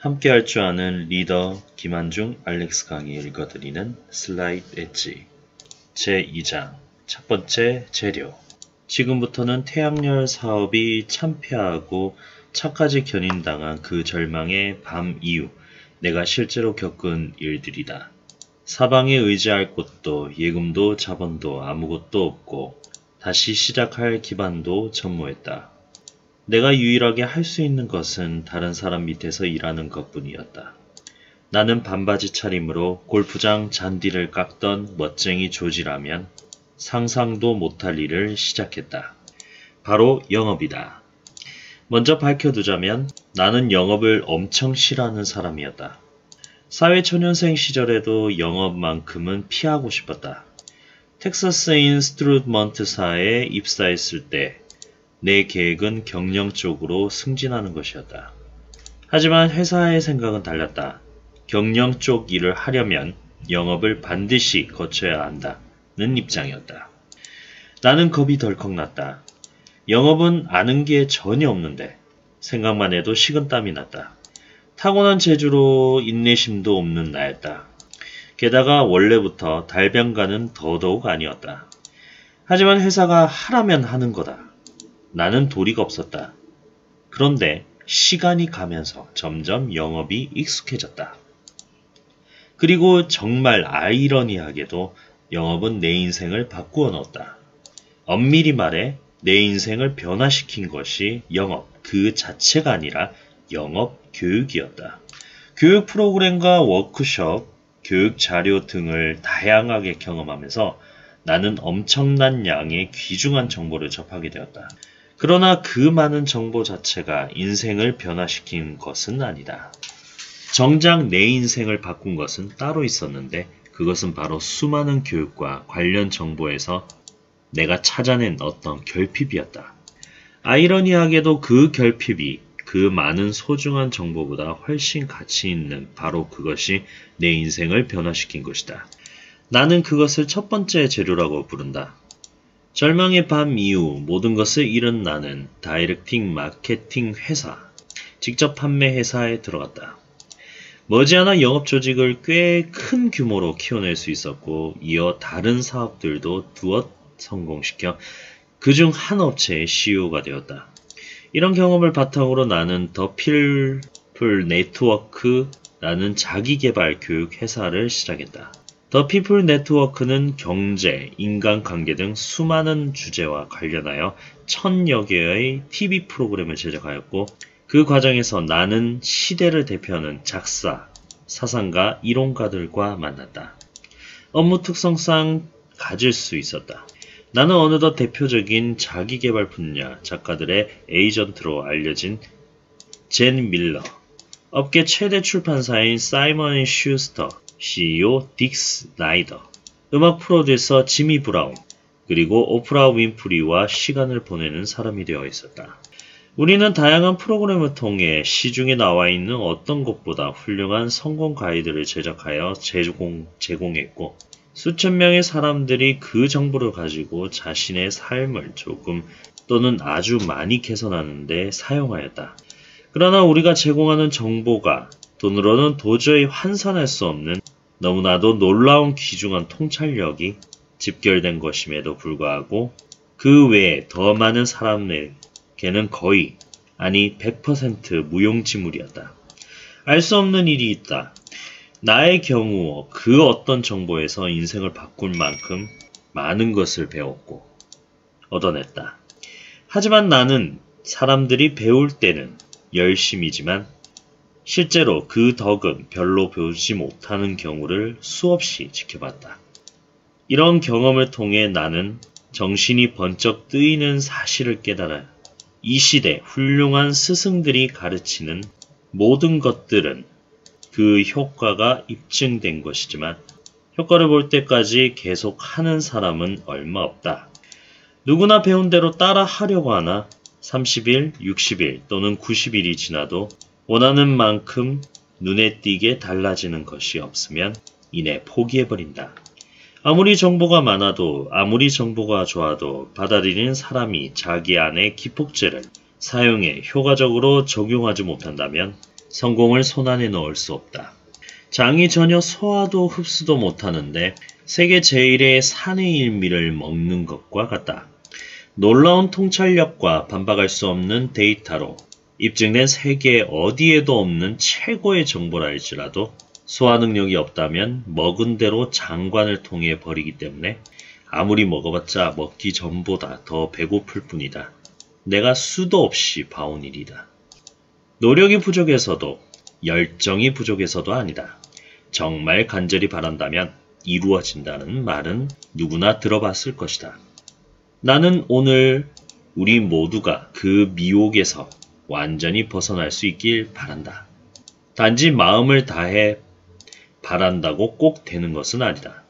함께 할 줄 아는 리더 김한중 알렉스 강의 읽어드리는 슬라이드 엣지 제2장 첫 번째 재료. 지금부터는 태양열 사업이 참패하고 차까지 견인당한 그 절망의 밤 이후 내가 실제로 겪은 일들이다. 사방에 의지할 곳도 예금도 자본도 아무것도 없고 다시 시작할 기반도 전무했다. 내가 유일하게 할 수 있는 것은 다른 사람 밑에서 일하는 것뿐이었다. 나는 반바지 차림으로 골프장 잔디를 깎던 멋쟁이 조지라면 상상도 못할 일을 시작했다. 바로 영업이다. 먼저 밝혀두자면 나는 영업을 엄청 싫어하는 사람이었다. 사회초년생 시절에도 영업만큼은 피하고 싶었다. 텍사스 인스트루먼트사에 입사했을 때 내 계획은 경영 쪽으로 승진하는 것이었다. 하지만 회사의 생각은 달랐다. 경영 쪽 일을 하려면 영업을 반드시 거쳐야 한다는 입장이었다. 나는 겁이 덜컥 났다. 영업은 아는 게 전혀 없는데 생각만 해도 식은땀이 났다. 타고난 재주로 인내심도 없는 나였다. 게다가 원래부터 달변가는 더더욱 아니었다. 하지만 회사가 하라면 하는 거다. 나는 도리가 없었다. 그런데 시간이 가면서 점점 영업이 익숙해졌다. 그리고 정말 아이러니하게도 영업은 내 인생을 바꾸어 넣었다. 엄밀히 말해 내 인생을 변화시킨 것이 영업 그 자체가 아니라 영업 교육이었다. 교육 프로그램과 워크숍, 교육 자료 등을 다양하게 경험하면서 나는 엄청난 양의 귀중한 정보를 접하게 되었다. 그러나 그 많은 정보 자체가 인생을 변화시킨 것은 아니다. 정작 내 인생을 바꾼 것은 따로 있었는데 그것은 바로 수많은 교육과 관련 정보에서 내가 찾아낸 어떤 결핍이었다. 아이러니하게도 그 결핍이 그 많은 소중한 정보보다 훨씬 가치 있는 바로 그것이 내 인생을 변화시킨 것이다. 나는 그것을 첫 번째 재료라고 부른다. 절망의 밤 이후 모든 것을 잃은 나는 다이렉팅 마케팅 회사, 직접 판매 회사에 들어갔다. 머지않아 영업 조직을 꽤 큰 규모로 키워낼 수 있었고 이어 다른 사업들도 두엇 성공시켜 그중 한 업체의 CEO가 되었다. 이런 경험을 바탕으로 나는 더 피플 네트워크라는 자기개발 교육 회사를 시작했다. 더 피플 네트워크는 경제, 인간관계 등 수많은 주제와 관련하여 1000여 개의 TV 프로그램을 제작하였고 그 과정에서 나는 시대를 대표하는 작사, 사상가, 이론가들과 만났다. 업무 특성상 가질 수 있었다. 나는 어느덧 대표적인 자기개발 분야 작가들의 에이전트로 알려진 젠 밀러, 업계 최대 출판사인 사이먼 앤 슈스터, CEO 딕 스나이더, 음악 프로듀서 지미 브라운, 그리고 오프라 윈프리와 시간을 보내는 사람이 되어 있었다. 우리는 다양한 프로그램을 통해 시중에 나와 있는 어떤 것보다 훌륭한 성공 가이드를 제작하여 제공했고 수천 명의 사람들이 그 정보를 가지고 자신의 삶을 조금 또는 아주 많이 개선하는 데 사용하였다. 그러나 우리가 제공하는 정보가 돈으로는 도저히 환산할 수 없는 너무나도 놀라운 귀중한 통찰력이 집결된 것임에도 불구하고 그 외에 더 많은 사람에게는 거의 아니 100% 무용지물이었다. 알 수 없는 일이 있다. 나의 경우 그 어떤 정보에서 인생을 바꿀 만큼 많은 것을 배웠고 얻어냈다. 하지만 나는 사람들이 배울 때는 열심이지만 실제로 그 덕은 별로 배우지 못하는 경우를 수없이 지켜봤다. 이런 경험을 통해 나는 정신이 번쩍 뜨이는 사실을 깨달아 이 시대 훌륭한 스승들이 가르치는 모든 것들은 그 효과가 입증된 것이지만 효과를 볼 때까지 계속 하는 사람은 얼마 없다. 누구나 배운 대로 따라 하려고 하나 30일, 60일 또는 90일이 지나도 원하는 만큼 눈에 띄게 달라지는 것이 없으면 이내 포기해버린다. 아무리 정보가 많아도 아무리 정보가 좋아도 받아들이는 사람이 자기 안의 기폭제를 사용해 효과적으로 적용하지 못한다면 성공을 손안에 넣을 수 없다. 장이 전혀 소화도 흡수도 못하는데 세계 제1의 산의 일미를 먹는 것과 같다. 놀라운 통찰력과 반박할 수 없는 데이터로 입증된 세계 어디에도 없는 최고의 정보라 할지라도 소화 능력이 없다면 먹은 대로 장관을 통해 버리기 때문에 아무리 먹어봤자 먹기 전보다 더 배고플 뿐이다. 내가 수도 없이 봐온 일이다. 노력이 부족해서도 열정이 부족해서도 아니다. 정말 간절히 바란다면 이루어진다는 말은 누구나 들어봤을 것이다. 나는 오늘 우리 모두가 그 미혹에서 완전히 벗어날 수 있길 바란다. 단지 마음을 다해 바란다고 꼭 되는 것은 아니다.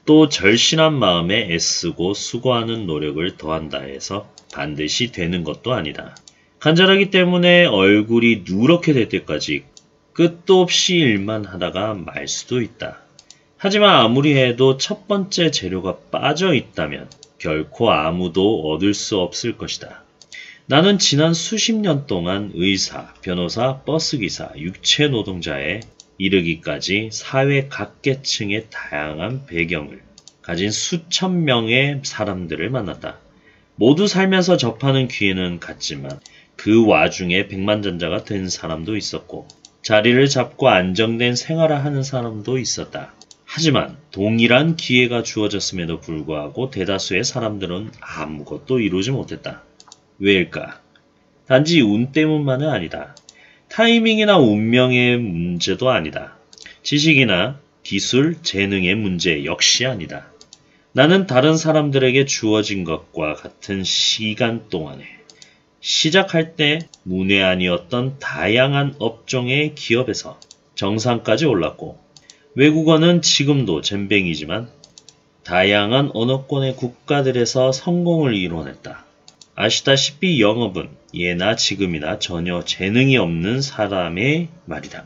또 절실한 마음에 애쓰고 수고하는 노력을 더한다 해서 반드시 되는 것도 아니다. 간절하기 때문에 얼굴이 누렇게 될 때까지 끝도 없이 일만 하다가 말 수도 있다. 하지만 아무리 해도 첫 번째 재료가 빠져 있다면 결코 아무도 얻을 수 없을 것이다. 나는 지난 수십 년 동안 의사, 변호사, 버스기사, 육체노동자에 이르기까지 사회 각계층의 다양한 배경을 가진 수천 명의 사람들을 만났다. 모두 살면서 접하는 기회는 같지만 그 와중에 백만장자가 된 사람도 있었고 자리를 잡고 안정된 생활을 하는 사람도 있었다. 하지만 동일한 기회가 주어졌음에도 불구하고 대다수의 사람들은 아무것도 이루지 못했다. 왜일까? 단지 운 때문만은 아니다. 타이밍이나 운명의 문제도 아니다. 지식이나 기술, 재능의 문제 역시 아니다. 나는 다른 사람들에게 주어진 것과 같은 시간 동안에 시작할 때 문외한이었던 다양한 업종의 기업에서 정상까지 올랐고 외국어는 지금도 젬병이지만 다양한 언어권의 국가들에서 성공을 이뤄냈다. 아시다시피 영업은 예나 지금이나 전혀 재능이 없는 사람의 말이다.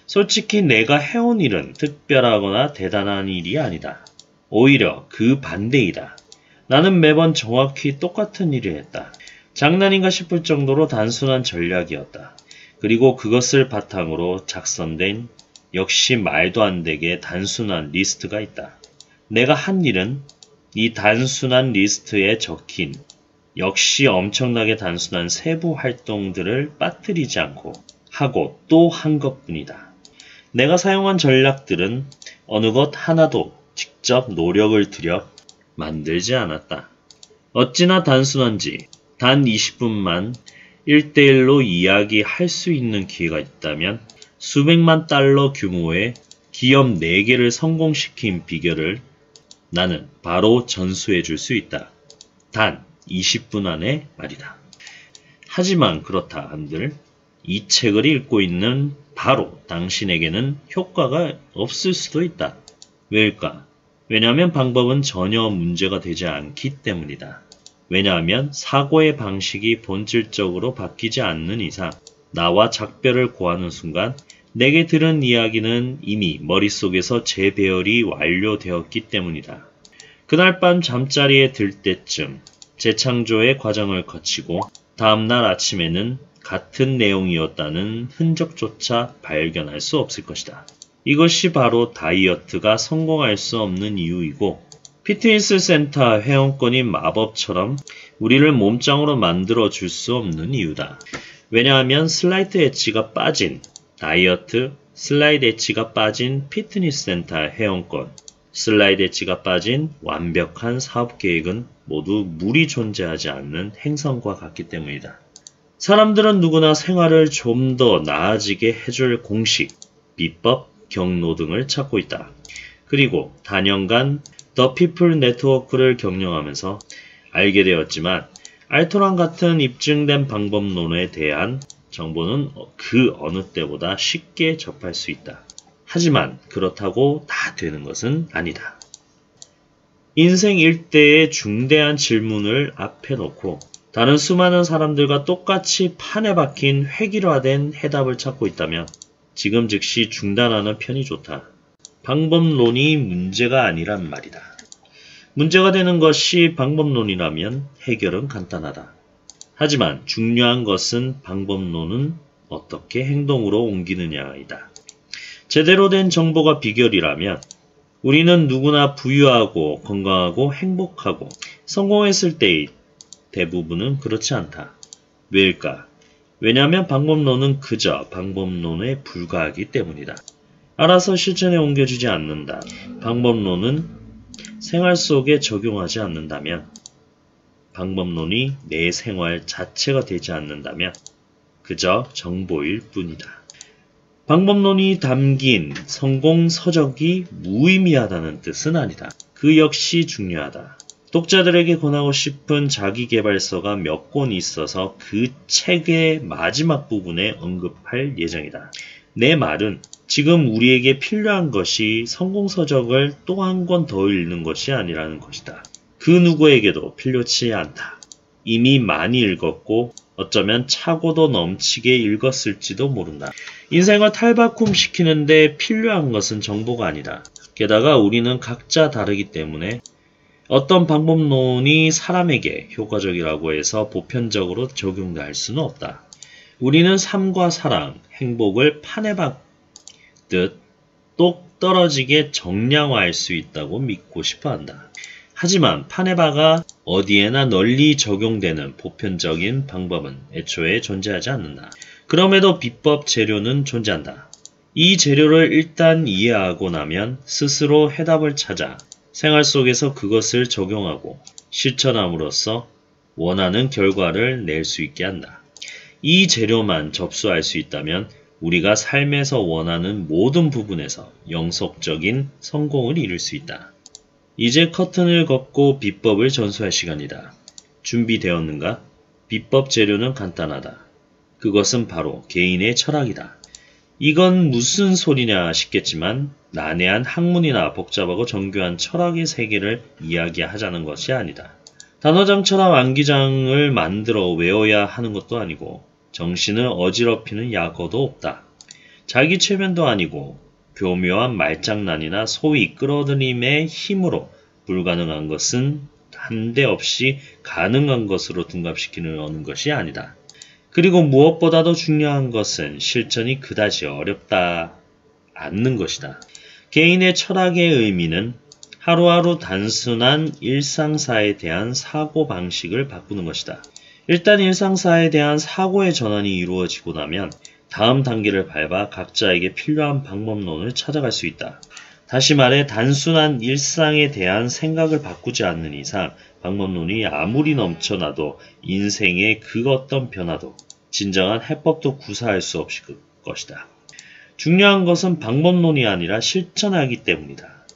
솔직히 내가 해온 일은 특별하거나 대단한 일이 아니다. 오히려 그 반대이다. 나는 매번 정확히 똑같은 일을 했다. 장난인가 싶을 정도로 단순한 전략이었다. 그리고 그것을 바탕으로 작성된 역시 말도 안 되게 단순한 리스트가 있다. 내가 한 일은 이 단순한 리스트에 적힌 역시 엄청나게 단순한 세부 활동들을 빠뜨리지 않고 하고 또 한 것뿐이다. 내가 사용한 전략들은 어느 것 하나도 직접 노력을 들여 만들지 않았다. 어찌나 단순한지 단 20분만 1대1로 이야기할 수 있는 기회가 있다면 수백만 달러 규모의 기업 4개를 성공시킨 비결을 나는 바로 전수해 줄 수 있다. 단 20분 안에 말이다. 하지만 그렇다 한들 이 책을 읽고 있는 바로 당신에게는 효과가 없을 수도 있다. 왜일까? 왜냐하면 방법은 전혀 문제가 되지 않기 때문이다. 왜냐하면 사고의 방식이 본질적으로 바뀌지 않는 이상 나와 작별을 고하는 순간 내게 들은 이야기는 이미 머릿속에서 재배열이 완료되었기 때문이다. 그날 밤 잠자리에 들 때쯤 재창조의 과정을 거치고 다음날 아침에는 같은 내용이었다는 흔적조차 발견할 수 없을 것이다. 이것이 바로 다이어트가 성공할 수 없는 이유이고 피트니스 센터 회원권이 마법처럼 우리를 몸짱으로 만들어 줄 수 없는 이유다. 왜냐하면 슬라이드 엣지가 빠진 다이어트, 슬라이드 엣지가 빠진 피트니스 센터 회원권, 슬라이드 엣지가 빠진 완벽한 사업 계획은 모두 물이 존재하지 않는 행성과 같기 때문이다. 사람들은 누구나 생활을 좀 더 나아지게 해줄 공식, 비법, 경로 등을 찾고 있다. 그리고 단연간 더 피플 네트워크를 경영하면서 알게 되었지만 알토란 같은 입증된 방법론에 대한 정보는 그 어느 때보다 쉽게 접할 수 있다. 하지만 그렇다고 다 되는 것은 아니다. 인생 일대의 중대한 질문을 앞에 놓고 다른 수많은 사람들과 똑같이 판에 박힌 획일화된 해답을 찾고 있다면 지금 즉시 중단하는 편이 좋다. 방법론이 문제가 아니란 말이다. 문제가 되는 것이 방법론이라면 해결은 간단하다. 하지만 중요한 것은 방법론은 어떻게 행동으로 옮기느냐이다. 제대로 된 정보가 비결이라면 우리는 누구나 부유하고 건강하고 행복하고 성공했을 때의 대부분은 그렇지 않다. 왜일까? 왜냐하면 방법론은 그저 방법론에 불과하기 때문이다. 알아서 실천에 옮겨주지 않는다. 방법론은 생활 속에 적용하지 않는다면, 방법론이 내 생활 자체가 되지 않는다면 그저 정보일 뿐이다. 방법론이 담긴 성공 서적이 무의미하다는 뜻은 아니다. 그 역시 중요하다. 독자들에게 권하고 싶은 자기계발서가 몇 권 있어서 그 책의 마지막 부분에 언급할 예정이다. 내 말은 지금 우리에게 필요한 것이 성공서적을 또 한 권 더 읽는 것이 아니라는 것이다. 그 누구에게도 필요치 않다. 이미 많이 읽었고 어쩌면 차고도 넘치게 읽었을지도 모른다. 인생을 탈바꿈시키는데 필요한 것은 정보가 아니다. 게다가 우리는 각자 다르기 때문에 어떤 방법론이 사람에게 효과적이라고 해서 보편적으로 적용될 수는 없다. 우리는 삶과 사랑, 행복을 판에 박듯 똑 떨어지게 정량화할 수 있다고 믿고 싶어 한다. 하지만 판에 박아 어디에나 널리 적용되는 보편적인 방법은 애초에 존재하지 않는다. 그럼에도 비법 재료는 존재한다. 이 재료를 일단 이해하고 나면 스스로 해답을 찾아 생활 속에서 그것을 적용하고 실천함으로써 원하는 결과를 낼 수 있게 한다. 이 재료만 접수할 수 있다면 우리가 삶에서 원하는 모든 부분에서 영속적인 성공을 이룰 수 있다. 이제 커튼을 걷고 비법을 전수할 시간이다. 준비되었는가? 비법 재료는 간단하다. 그것은 바로 개인의 철학이다. 이건 무슨 소리냐 싶겠지만 난해한 학문이나 복잡하고 정교한 철학의 세계를 이야기하자는 것이 아니다. 단어장처럼 암기장을 만들어 외워야 하는 것도 아니고 정신을 어지럽히는 약어도 없다. 자기 최면도 아니고 교묘한 말장난이나 소위 끌어들임의 힘으로 불가능한 것은 한데없이 가능한 것으로 둔갑시키는 것이 아니다. 그리고 무엇보다도 중요한 것은 실천이 그다지 어렵다 않는 것이다. 개인의 철학의 의미는 하루하루 단순한 일상사에 대한 사고방식을 바꾸는 것이다. 일단 일상사에 대한 사고의 전환이 이루어지고 나면 다음 단계를 밟아 각자에게 필요한 방법론을 찾아갈 수 있다. 다시 말해 단순한 일상에 대한 생각을 바꾸지 않는 이상 방법론이 아무리 넘쳐나도 인생의 그 어떤 변화도 진정한 해법도 구사할 수 없을 것이다. 중요한 것은 방법론이 아니라 실천하기 때문이다.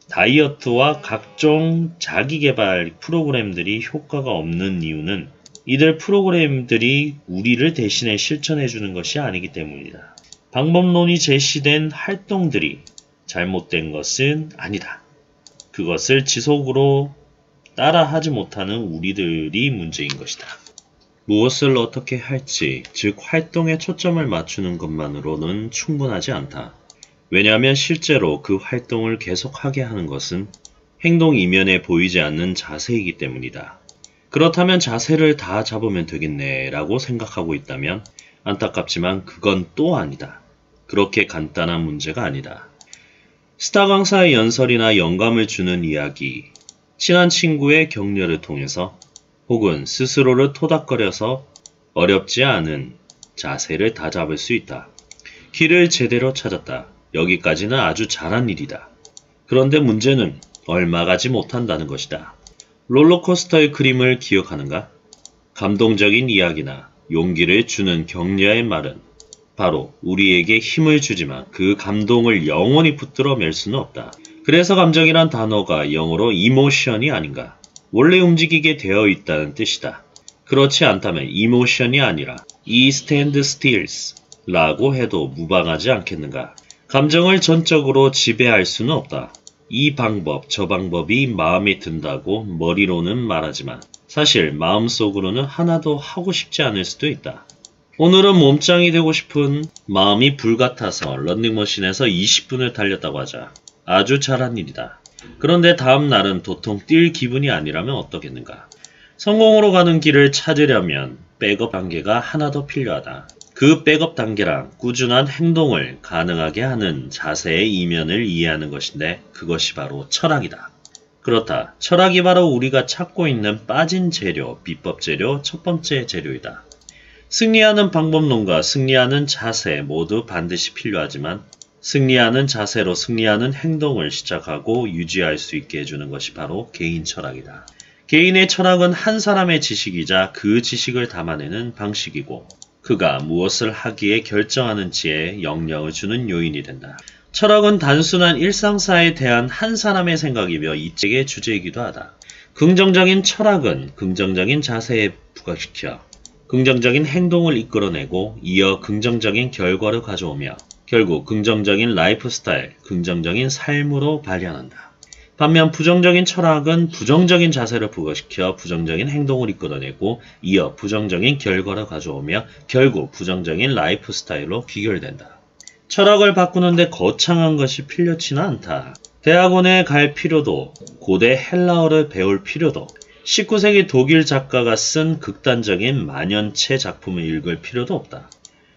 다이어트와 각종 자기계발 프로그램들이 효과가 없는 이유는 이들 프로그램들이 우리를 대신해 실천해주는 것이 아니기 때문이다. 방법론이 제시된 활동들이 잘못된 것은 아니다. 그것을 지속으로 따라하지 못하는 우리들이 문제인 것이다. 무엇을 어떻게 할지, 즉 활동에 초점을 맞추는 것만으로는 충분하지 않다. 왜냐하면 실제로 그 활동을 계속하게 하는 것은 행동 이면에 보이지 않는 자세이기 때문이다. 그렇다면 자세를 다 잡으면 되겠네 라고 생각하고 있다면 안타깝지만 그건 또 아니다. 그렇게 간단한 문제가 아니다. 스타 강사의 연설이나 영감을 주는 이야기, 친한 친구의 격려를 통해서 혹은 스스로를 토닥거려서 어렵지 않은 자세를 다 잡을 수 있다. 길을 제대로 찾았다. 여기까지는 아주 잘한 일이다. 그런데 문제는 얼마 가지 못한다는 것이다. 롤러코스터의 그림을 기억하는가? 감동적인 이야기나 용기를 주는 격려의 말은 바로 우리에게 힘을 주지만 그 감동을 영원히 붙들어 맬 수는 없다. 그래서 감정이란 단어가 영어로 emotion이 아닌가? 원래 움직이게 되어 있다는 뜻이다. 그렇지 않다면 emotion이 아니라 stand stills 라고 해도 무방하지 않겠는가? 감정을 전적으로 지배할 수는 없다. 이 방법, 저 방법이 마음에 든다고 머리로는 말하지만 사실 마음속으로는 하나도 하고 싶지 않을 수도 있다. 오늘은 몸짱이 되고 싶은 마음이 불같아서 런닝머신에서 20분을 달렸다고 하자. 아주 잘한 일이다. 그런데 다음 날은 도통 뛸 기분이 아니라면 어떠겠는가? 성공으로 가는 길을 찾으려면 백업 단계가 하나 더 필요하다. 그 백업 단계랑 꾸준한 행동을 가능하게 하는 자세의 이면을 이해하는 것인데 그것이 바로 철학이다. 그렇다. 철학이 바로 우리가 찾고 있는 빠진 재료, 비법 재료, 첫 번째 재료이다. 승리하는 방법론과 승리하는 자세 모두 반드시 필요하지만 승리하는 자세로 승리하는 행동을 시작하고 유지할 수 있게 해주는 것이 바로 개인 철학이다. 개인의 철학은 한 사람의 지식이자 그 지식을 담아내는 방식이고 그가 무엇을 하기에 결정하는지에 영향을 주는 요인이 된다. 철학은 단순한 일상사에 대한 한 사람의 생각이며 이 책의 주제이기도 하다. 긍정적인 철학은 긍정적인 자세에 부각시켜 긍정적인 행동을 이끌어내고 이어 긍정적인 결과를 가져오며 결국 긍정적인 라이프 스타일, 긍정적인 삶으로 발현한다. 반면 부정적인 철학은 부정적인 자세를 부각시켜 부정적인 행동을 이끌어내고 이어 부정적인 결과를 가져오며 결국 부정적인 라이프 스타일로 귀결된다. 철학을 바꾸는데 거창한 것이 필요치는 않다. 대학원에 갈 필요도, 고대 헬라어를 배울 필요도, 19세기 독일 작가가 쓴 극단적인 만연체 작품을 읽을 필요도 없다.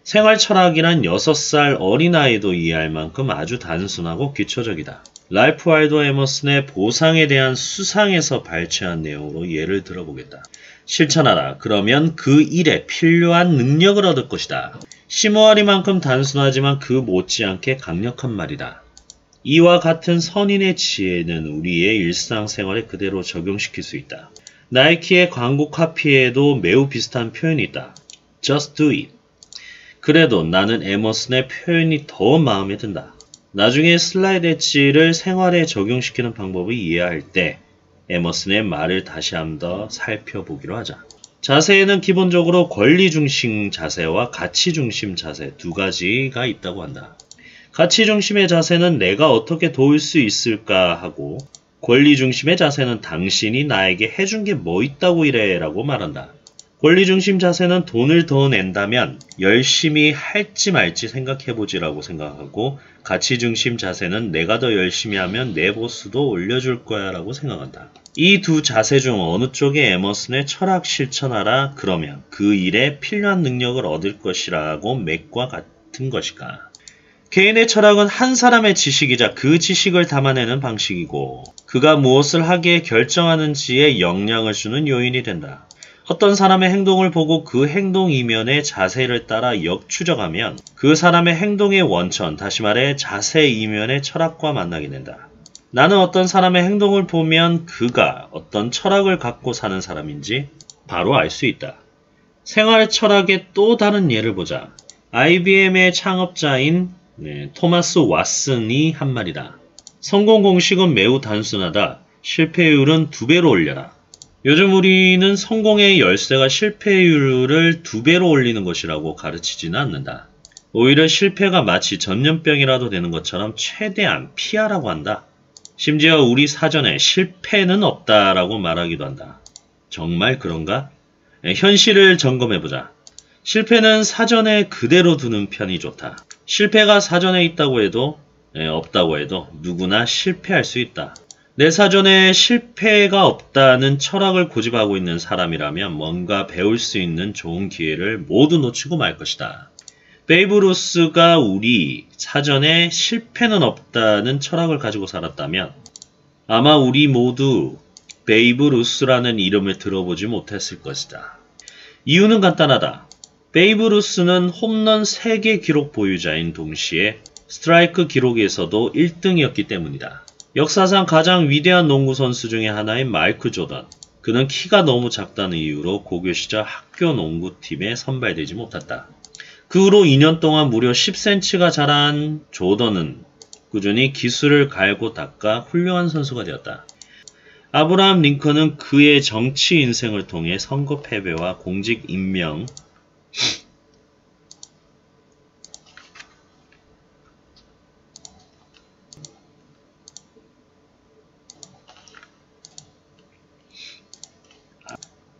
생활 철학이란 6살 어린아이도 이해할 만큼 아주 단순하고 기초적이다. 랄프 waldo 에머슨의 보상에 대한 수상에서 발췌한 내용으로 예를 들어보겠다. 실천하라. 그러면 그 일에 필요한 능력을 얻을 것이다. 심오하리만큼 단순하지만 그 못지않게 강력한 말이다. 이와 같은 선인의 지혜는 우리의 일상생활에 그대로 적용시킬 수 있다. 나이키의 광고 카피에도 매우 비슷한 표현이 있다. Just do it. 그래도 나는 에머슨의 표현이 더 마음에 든다. 나중에 슬라이드 엣지를 생활에 적용시키는 방법을 이해할 때 에머슨의 말을 다시 한 번 더 살펴보기로 하자. 자세에는 기본적으로 권리 중심 자세와 가치 중심 자세 두 가지가 있다고 한다. 가치 중심의 자세는 내가 어떻게 도울 수 있을까 하고 권리 중심의 자세는 당신이 나에게 해준 게 뭐 있다고 이래 라고 말한다. 권리 중심 자세는 돈을 더 낸다면 열심히 할지 말지 생각해보지라고 생각하고 가치 중심 자세는 내가 더 열심히 하면 내 보수도 올려줄 거야 라고 생각한다. 이 두 자세 중 어느 쪽에 에머슨의 철학 실천하라 그러면 그 일에 필요한 능력을 얻을 것이라고 맥과 같은 것일까? 개인의 철학은 한 사람의 지식이자 그 지식을 담아내는 방식이고 그가 무엇을 하기에 결정하는지에 영향을 주는 요인이 된다. 어떤 사람의 행동을 보고 그 행동 이면의 자세를 따라 역추적하면 그 사람의 행동의 원천, 다시 말해 자세 이면의 철학과 만나게 된다. 나는 어떤 사람의 행동을 보면 그가 어떤 철학을 갖고 사는 사람인지 바로 알 수 있다. 생활 철학의 또 다른 예를 보자. IBM의 창업자인 토마스 왓슨이 한 말이다. 성공 공식은 매우 단순하다. 실패율은 2배로 올려라. 요즘 우리는 성공의 열쇠가 실패율을 2배로 올리는 것이라고 가르치지는 않는다. 오히려 실패가 마치 전염병이라도 되는 것처럼 최대한 피하라고 한다. 심지어 우리 사전에 실패는 없다라고 말하기도 한다. 정말 그런가? 현실을 점검해보자. 실패는 사전에 그대로 두는 편이 좋다. 실패가 사전에 있다고 해도 없다고 해도 누구나 실패할 수 있다. 내 사전에 실패가 없다는 철학을 고집하고 있는 사람이라면 뭔가 배울 수 있는 좋은 기회를 모두 놓치고 말 것이다. 베이브 루스가 우리 사전에 실패는 없다는 철학을 가지고 살았다면 아마 우리 모두 베이브 루스라는 이름을 들어보지 못했을 것이다. 이유는 간단하다. 베이브 루스는 홈런 3개 기록 보유자인 동시에 스트라이크 기록에서도 1등이었기 때문이다. 역사상 가장 위대한 농구 선수 중에 하나인 마이클 조던. 그는 키가 너무 작다는 이유로 고교 시절 학교 농구팀에 선발되지 못했다. 그 후로 2년 동안 무려 10cm가 자란 조던은 꾸준히 기술을 갈고 닦아 훌륭한 선수가 되었다. 아브라함 링컨은 그의 정치 인생을 통해 선거 패배와 공직 임명,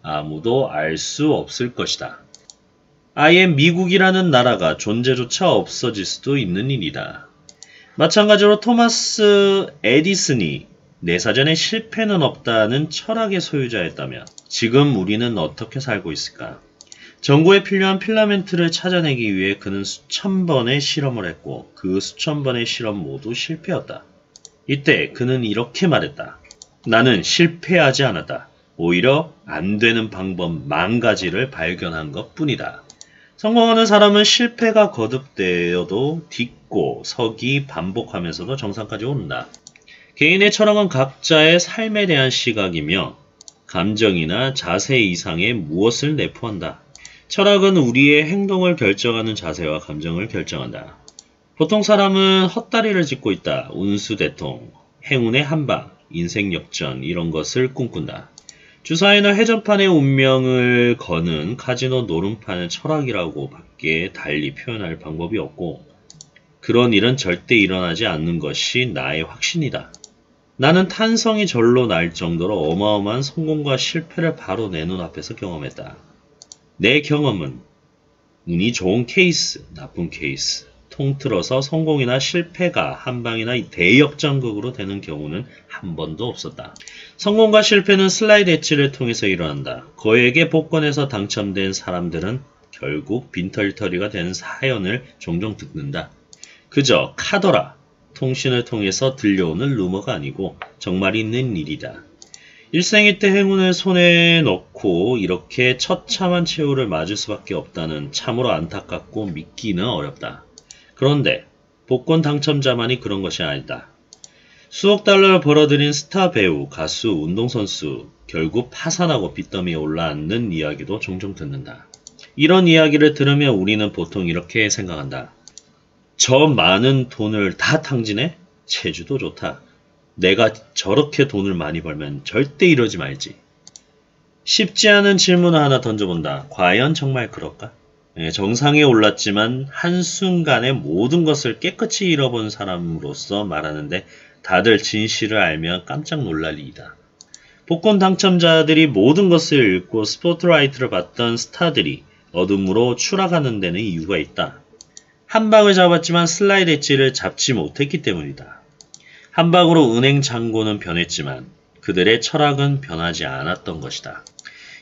아무도 알 수 없을 것이다. 아예 미국이라는 나라가 존재조차 없어질 수도 있는 일이다. 마찬가지로 토마스 에디슨이 내 사전에 실패는 없다는 철학의 소유자였다면 지금 우리는 어떻게 살고 있을까? 전구에 필요한 필라멘트를 찾아내기 위해 그는 수천 번의 실험을 했고 그 수천 번의 실험 모두 실패였다. 이때 그는 이렇게 말했다. 나는 실패하지 않았다. 오히려 안 되는 방법 10,000가지를 발견한 것 뿐이다. 성공하는 사람은 실패가 거듭되어도 딛고 서기 반복하면서도 정상까지 오른다. 개인의 철학은 각자의 삶에 대한 시각이며 감정이나 자세 이상의 무엇을 내포한다. 철학은 우리의 행동을 결정하는 자세와 감정을 결정한다. 보통 사람은 헛다리를 짚고 있다. 운수대통, 행운의 한방, 인생 역전 이런 것을 꿈꾼다. 주사위나 회전판의 운명을 거는 카지노 노름판의 철학이라고 밖에 달리 표현할 방법이 없고 그런 일은 절대 일어나지 않는 것이 나의 확신이다. 나는 탄성이 절로 날 정도로 어마어마한 성공과 실패를 바로 내 눈앞에서 경험했다. 내 경험은 운이 좋은 케이스, 나쁜 케이스, 통틀어서 성공이나 실패가 한 방이나 대역전극으로 되는 경우는 한 번도 없었다. 성공과 실패는 슬라이드 엣지를 통해서 일어난다. 거액의 복권에서 당첨된 사람들은 결국 빈털터리가 되는 사연을 종종 듣는다. 그저 카더라, 통신을 통해서 들려오는 루머가 아니고 정말 있는 일이다. 일생일 때 행운을 손에 넣고 이렇게 처참한 최후를 맞을 수밖에 없다는 참으로 안타깝고 믿기는 어렵다. 그런데 복권 당첨자만이 그런 것이 아니다. 수억 달러를 벌어들인 스타 배우, 가수, 운동선수 결국 파산하고 빚더미에 올라앉는 이야기도 종종 듣는다. 이런 이야기를 들으면 우리는 보통 이렇게 생각한다. 저 많은 돈을 다 탕진해? 제주도 좋다. 내가 저렇게 돈을 많이 벌면 절대 이러지 말지. 쉽지 않은 질문을 하나 던져본다. 과연 정말 그럴까? 정상에 올랐지만 한순간에 모든 것을 깨끗이 잃어본 사람으로서 말하는데 다들 진실을 알면 깜짝 놀랄 일이다. 복권 당첨자들이 모든 것을 잃고 스포트라이트를 받던 스타들이 어둠으로 추락하는 데는 이유가 있다. 한 방을 잡았지만 슬라이드 엣지를 잡지 못했기 때문이다. 한 방으로 은행 잔고는 변했지만 그들의 철학은 변하지 않았던 것이다.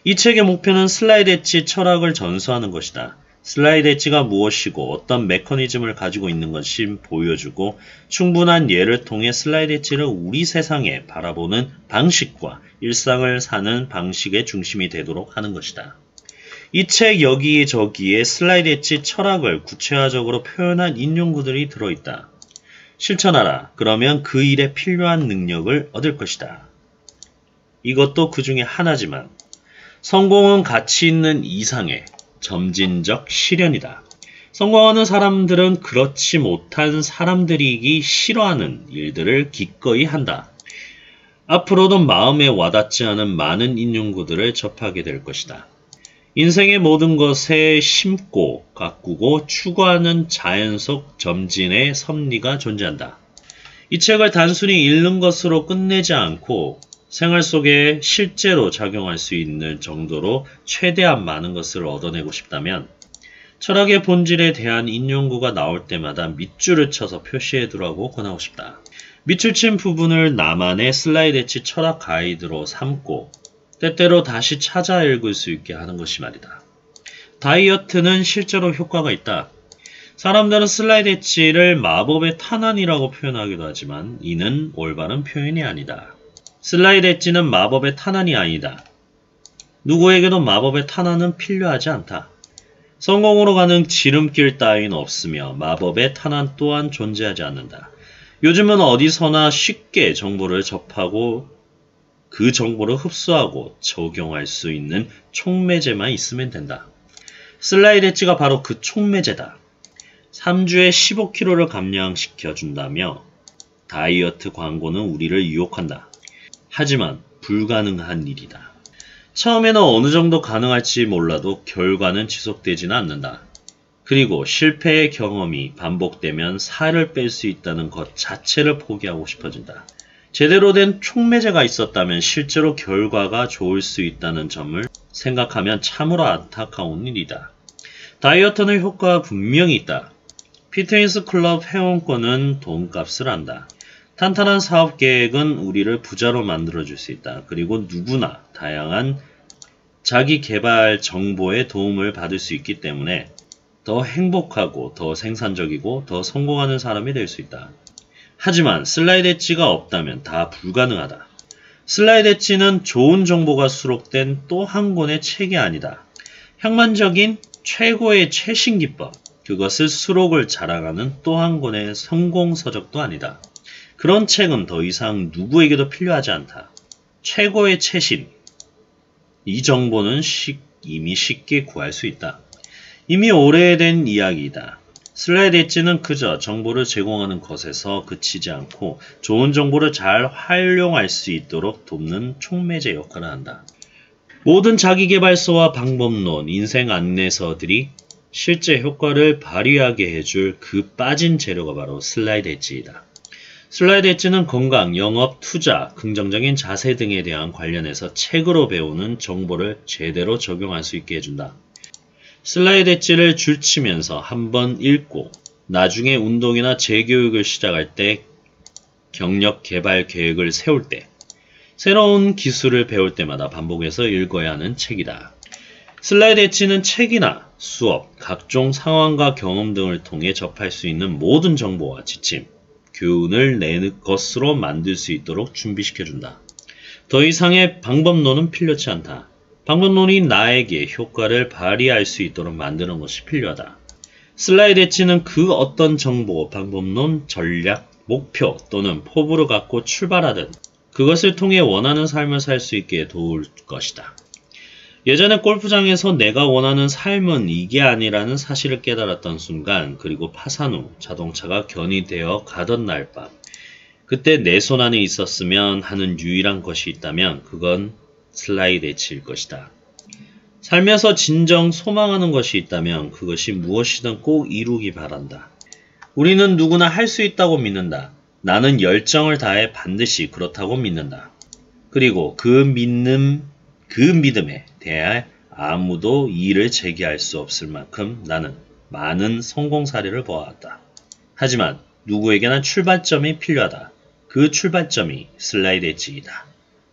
이 책의 목표는 슬라이드 엣지 철학을 전수하는 것이다. 슬라이드 엣지가 무엇이고 어떤 메커니즘을 가지고 있는 것이 보여주고 충분한 예를 통해 슬라이드 엣지를 우리 세상에 바라보는 방식과 일상을 사는 방식의 중심이 되도록 하는 것이다. 이 책 여기저기에 슬라이드 엣지 철학을 구체화적으로 표현한 인용구들이 들어있다. 실천하라. 그러면 그 일에 필요한 능력을 얻을 것이다. 이것도 그 중에 하나지만 성공은 가치 있는 이상의 점진적 실현이다. 성공하는 사람들은 그렇지 못한 사람들이기 싫어하는 일들을 기꺼이 한다. 앞으로도 마음에 와닿지 않은 많은 인용구들을 접하게 될 것이다. 인생의 모든 것에 심고 가꾸고 추구하는 자연 속 점진의 섭리가 존재한다. 이 책을 단순히 읽는 것으로 끝내지 않고 생활 속에 실제로 작용할 수 있는 정도로 최대한 많은 것을 얻어내고 싶다면 철학의 본질에 대한 인용구가 나올 때마다 밑줄을 쳐서 표시해두라고 권하고 싶다. 밑줄 친 부분을 나만의 슬라이드 엣지 철학 가이드로 삼고 때때로 다시 찾아 읽을 수 있게 하는 것이 말이다. 다이어트는 실제로 효과가 있다. 사람들은 슬라이드 엣지를 마법의 탄환이라고 표현하기도 하지만 이는 올바른 표현이 아니다. 슬라이드 엣지는 마법의 탄환이 아니다. 누구에게도 마법의 탄환은 필요하지 않다. 성공으로 가는 지름길 따윈 없으며 마법의 탄환 또한 존재하지 않는다. 요즘은 어디서나 쉽게 정보를 접하고 그 정보를 흡수하고 적용할 수 있는 촉매제만 있으면 된다. 슬라이드 엣지가 바로 그 촉매제다. 3주에 15kg를 감량시켜준다며 다이어트 광고는 우리를 유혹한다. 하지만 불가능한 일이다. 처음에는 어느 정도 가능할지 몰라도 결과는 지속되지는 않는다. 그리고 실패의 경험이 반복되면 살을 뺄 수 있다는 것 자체를 포기하고 싶어진다. 제대로 된 촉매제가 있었다면 실제로 결과가 좋을 수 있다는 점을 생각하면 참으로 안타까운 일이다. 다이어트는 효과가 분명히 있다. 피트니스 클럽 회원권은 돈값을 한다. 탄탄한 사업 계획은 우리를 부자로 만들어줄 수 있다. 그리고 누구나 다양한 자기 개발 정보에 도움을 받을 수 있기 때문에 더 행복하고 더 생산적이고 더 성공하는 사람이 될 수 있다. 하지만 슬라이드 엣지가 없다면 다 불가능하다. 슬라이드 엣지는 좋은 정보가 수록된 또 한 권의 책이 아니다. 혁만적인 최고의 최신 기법, 그것을 수록을 자랑하는 또 한 권의 성공서적도 아니다. 그런 책은 더 이상 누구에게도 필요하지 않다. 최고의 최신, 이 정보는 이미 쉽게 구할 수 있다. 이미 오래된 이야기이다. 슬라이드 엣지는 그저 정보를 제공하는 것에서 그치지 않고 좋은 정보를 잘 활용할 수 있도록 돕는 촉매제 역할을 한다. 모든 자기계발서와 방법론, 인생 안내서들이 실제 효과를 발휘하게 해줄 그 빠진 재료가 바로 슬라이드 엣지이다. 슬라이드 엣지는 건강, 영업, 투자, 긍정적인 자세 등에 대한 관련해서 책으로 배우는 정보를 제대로 적용할 수 있게 해준다. 슬라이드 엣지를 줄치면서 한번 읽고 나중에 운동이나 재교육을 시작할 때, 경력 개발 계획을 세울 때, 새로운 기술을 배울 때마다 반복해서 읽어야 하는 책이다. 슬라이드 엣지는 책이나 수업, 각종 상황과 경험 등을 통해 접할 수 있는 모든 정보와 지침, 교훈을 내는 것으로 만들 수 있도록 준비시켜준다. 더 이상의 방법론은 필요치 않다. 방법론이 나에게 효과를 발휘할 수 있도록 만드는 것이 필요하다. 슬라이드 엣지는 그 어떤 정보, 방법론, 전략, 목표 또는 포부를 갖고 출발하든 그것을 통해 원하는 삶을 살 수 있게 도울 것이다. 예전에 골프장에서 내가 원하는 삶은 이게 아니라는 사실을 깨달았던 순간, 그리고 파산 후 자동차가 견인되어 가던 날 밤, 그때 내 손 안에 있었으면 하는 유일한 것이 있다면 그건 슬라이드 엣지일 것이다. 살면서 진정 소망하는 것이 있다면 그것이 무엇이든 꼭 이루기 바란다. 우리는 누구나 할 수 있다고 믿는다. 나는 열정을 다해 반드시 그렇다고 믿는다. 그리고 그 믿음에 대해 아무도 이의를 제기할 수 없을 만큼 나는 많은 성공 사례를 보아왔다. 하지만 누구에게나 출발점이 필요하다. 그 출발점이 슬라이드 엣지이다.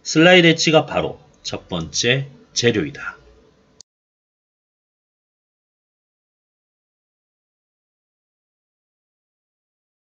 슬라이드 엣지가 바로 첫 번째 재료이다.